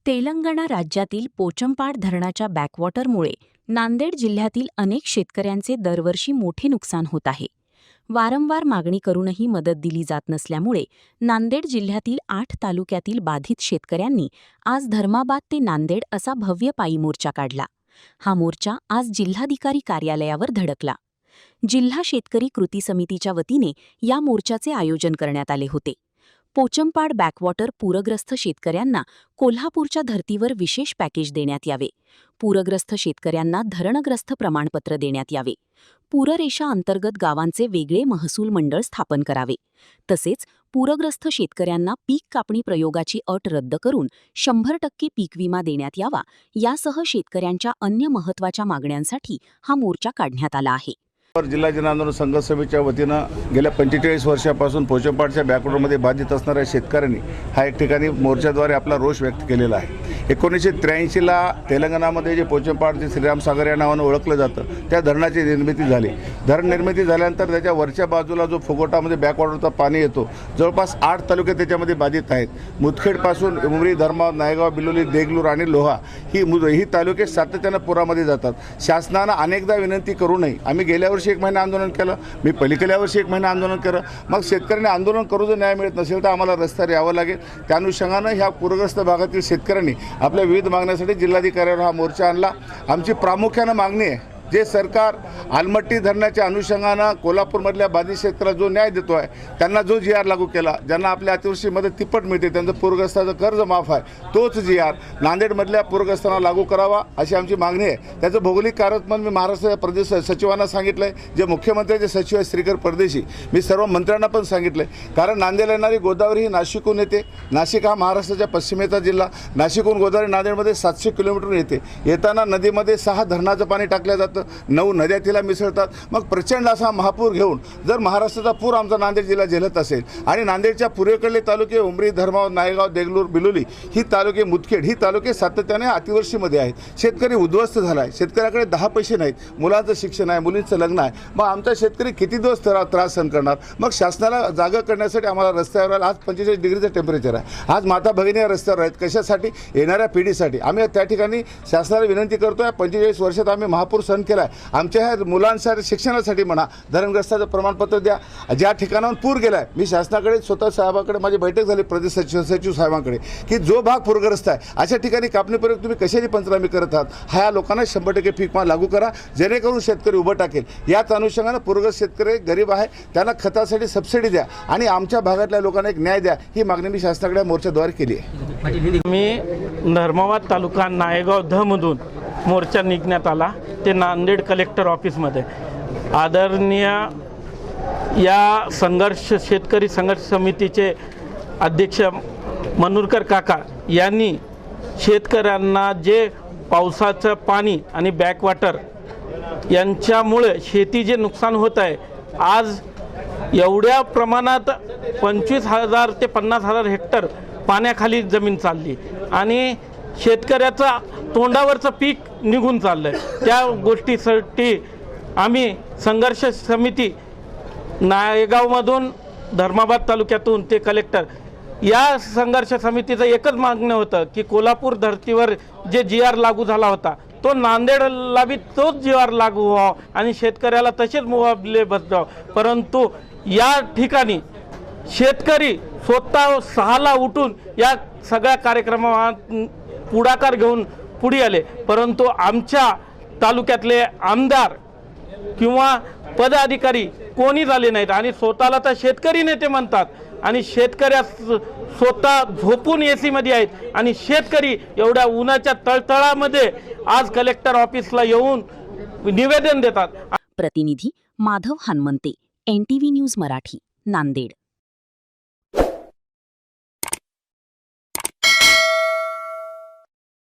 तेलंगणा राज्यातील पोचमपाड धरणाच्या बॅकवॉटरमुळे नांदेड जिल्ह्यातील अनेक शेतकऱ्यांचे दरवर्षी मोठे नुकसान होत आहे. वारंवार मागणी करूनही मदत दिली जात नसल्यामुळे नांदेड जिल्ह्यातील 8 तालुक्यातील बाधित शेतकऱ्यांनी आज धर्माबाद ते नांदेड असा भव्य पायी मोर्चा काढला. हा मोर्चा आज जिल्हाधिकारी कार्यालयावर धडकला. जिल्हा शेतकरी कृती समितीच्या वतीने या मोर्चाचे आयोजन करण्यात आले होते. पोचमपाड बॅकवॉटर पूरग्रस्त शेतकऱ्यांना कोल्हापूरच्या धर्तीवर विशेष पॅकेज देण्यात यावे. पूरग्रस्त शेतकऱ्यांना धरणग्रस्त प्रमाणपत्र देण्यात यावे. पूररेषा अंतर्गत गावांचे वेगळे महसूल मंडळ स्थापन करावे. तसेच पूरग्रस्त शेतकऱ्यांना पीक कापणी प्रयोगाची अट रद्द करून 100% पीक विमा देण्यात यावा, यासह शेतकऱ्यांच्या अन्य महत्त्वाच्या मागण्यांसाठी हा मोर्चा काढण्यात आला आहे. जिल्हा जन आंदोलन संघर्ष समितीच्या वतीनं गेल्या 45 वर्षापासून पोचमपाडच्या बॅकवॉटरमध्ये बाधित असणाऱ्या शेतकऱ्यांनी हा एक ठिकाणी मोर्चाद्वारे आपला रोष व्यक्त केलेला आहे. 1983ला तेलंगणामध्ये जे पोचमपाड श्रीराम सागर या नावानं ओळखलं जातं त्या धरणाची निर्मिती झाली. धरण निर्मिती झाल्यानंतर त्याच्या वरच्या बाजूला जो फुगोटामध्ये बॅकवॉटरचा पाणी येतो, जवळपास 8 तालुके त्याच्यामध्ये बाधित आहेत. मुदखेडपासून उमरी, धर्माबाद, नायगाव, बिलोली, देगलूर आणि लोहा ही तालुके सातत्यानं पुरामध्ये जातात. शासनानं अनेकदा विनंती करूनही आम्ही गेल्या वर्षी 1 महिना आंदोलन केलं, मी पलीकडल्या वर्षी 1 महिना आंदोलन केलं. मग शेतकऱ्यांनी आंदोलन करू जर न्याय मिळत नसेल तर आम्हाला रस्त्यावर यावं लागेल. त्या अनुषंगानं ह्या पूरग्रस्त भागातील शेतकऱ्यांनी आपल्या विविध मागण्यासाठी जिल्हाधिकाऱ्यावर हा मोर्चा आणला. आमची प्रामुख्यानं मागणी आहे, जे सरकार आलमट्टी धरणाच्या अनुषंगानं कोल्हापूरमधल्या बाधित शेतकऱ्याला जो न्याय देतो आहे, त्यांना जो GR लागू केला, ज्यांना आपल्या अतिवृष्टी मदत तिप्पट मिळते, त्यांचं पूरग्रस्ताचं कर्ज माफ आहे, तोच GR नांदेडमधल्या पूरग्रस्तांना लागू करावा अशी आमची मागणी आहे. त्याचं भौगोलिक कार्यक्रम मी महाराष्ट्र प्रदेश सचिवांना सांगितलं आहे. जे मुख्यमंत्र्यांचे सचिव आहेत श्रीकर परदेशी, मी सर्व मंत्र्यांना पण सांगितलं आहे. कारण नांदेडला येणारी गोदावरी ही नाशिकहून येते. नाशिक हा महाराष्ट्राच्या पश्चिमेचा जिल्हा. नाशिकहून गोदावरी नांदेडमध्ये 700 किलोमीटर येते. येताना नदीमध्ये 6 धरणाचं पाणी टाकलं जातं, 9 नद्या तिला मिसळतात. मग प्रचंड असा महापूर घेऊन जर महाराष्ट्राचा पूर आमचा नांदेड जिल्हा झेलत असेल आणि नांदेडच्या पूर्वेकडले तालुके उमरी, धर्माबाद, नायगाव, देगलूर, बिलोली ही तालुके, मुदखेड ही तालुके सातत्याने अतिवृष्टीमध्ये आहेत. शेतकरी उद्ध्वस्त झाला आहे. शेतकऱ्याकडे 10 पैसे नाहीत. मुलांचं शिक्षण आहे, मुलींचं लग्न आहे. मग आमचा शेतकरी किती दिवस त्रास सहन करणार? मग शासनाला जागा करण्यासाठी आम्हाला रस्त्यावर आज 45 डिग्रीचं टेम्परेचर आहे. आज माता भगिनी या रस्त्यावर आहेत. कशासाठी? येणाऱ्या पिढीसाठी. आम्ही त्या ठिकाणी शासनाला विनंती करतोय. 45 वर्षात आम्ही महापूर सहन केला आहे. आमच्या ह्या मुलांच्या शिक्षणासाठी म्हणा, धरणग्रस्ताचं प्रमाणपत्र द्या. ज्या ठिकाणाहून पूर गेला आहे, मी शासनाकडे स्वतः साहेबाकडे माझी बैठक झाली प्रदेश सचिव साहेबांकडे, की जो भाग पूरग्रस्त आहे अशा ठिकाणी कापणीपर्यंत तुम्ही कशाची पंचनामे करत आहात? ह्या लोकांना 100% पीक विमा लागू करा, जेणेकरून शेतकरी उभं टाकेल. याच अनुषंगानं पूरग्रस्त शेतकरी गरीब आहे, त्यांना खतासाठी सबसिडी द्या आणि आमच्या भागातल्या लोकांना एक न्याय द्या, ही मागणी मी शासनाकडे मोर्चाद्वारे केली आहे. मी धर्माबाद तालुका नायगाव धमधून मोर्चा निघण्यात आला ते नांदेड कलेक्टर ऑफिसमध्ये. आदरणीय या शेतकरी संघर्ष समितीचे अध्यक्ष मनूरकर काका यांनी शेतकऱ्यांना जे पावसाचं पाणी आणि बॅकवॉटर यांच्यामुळे शेती जे नुकसान होत आहे, आज एवढ्या प्रमाणात 25,000 ते 50,000 हेक्टर पाण्याखाली जमीन चालली आणि शेतकऱ्याचा तोंडावरचं पीक निघून चाललं आहे. त्या गोष्टीसाठी आम्ही संघर्ष समिती नायगावमधून, धर्माबाद तालुक्यातून ते कलेक्टर या संघर्ष समितीचं एकच मागणं होतं की कोल्हापूर धर्तीवर जे GR लागू झाला होता तो नांदेडला बी तोच GR लागू व्हावा आणि शेतकऱ्याला तसेच मुआवजे बसवावं. परंतु या ठिकाणी शेतकरी स्वतः 6ला उठून या सगळ्या कार्यक्रमात पुढाकार घेऊन पुढे आले. परंतु आमच्या तालुक्यातले आमदार किंवा पदाधिकारी कोणी झाले नाहीत आणि स्वतःला तर शेतकरी नेते म्हणतात आणि शेतकऱ्या स्वतः झोपून AC मध्ये आहेत आणि शेतकरी एवढ्या उन्हाच्या तळतळामध्ये आज कलेक्टर ऑफिसला येऊन निवेदन देतात. प्रतिनिधी माधव हनुमंते, NTV न्यूज मराठी, नांदेड.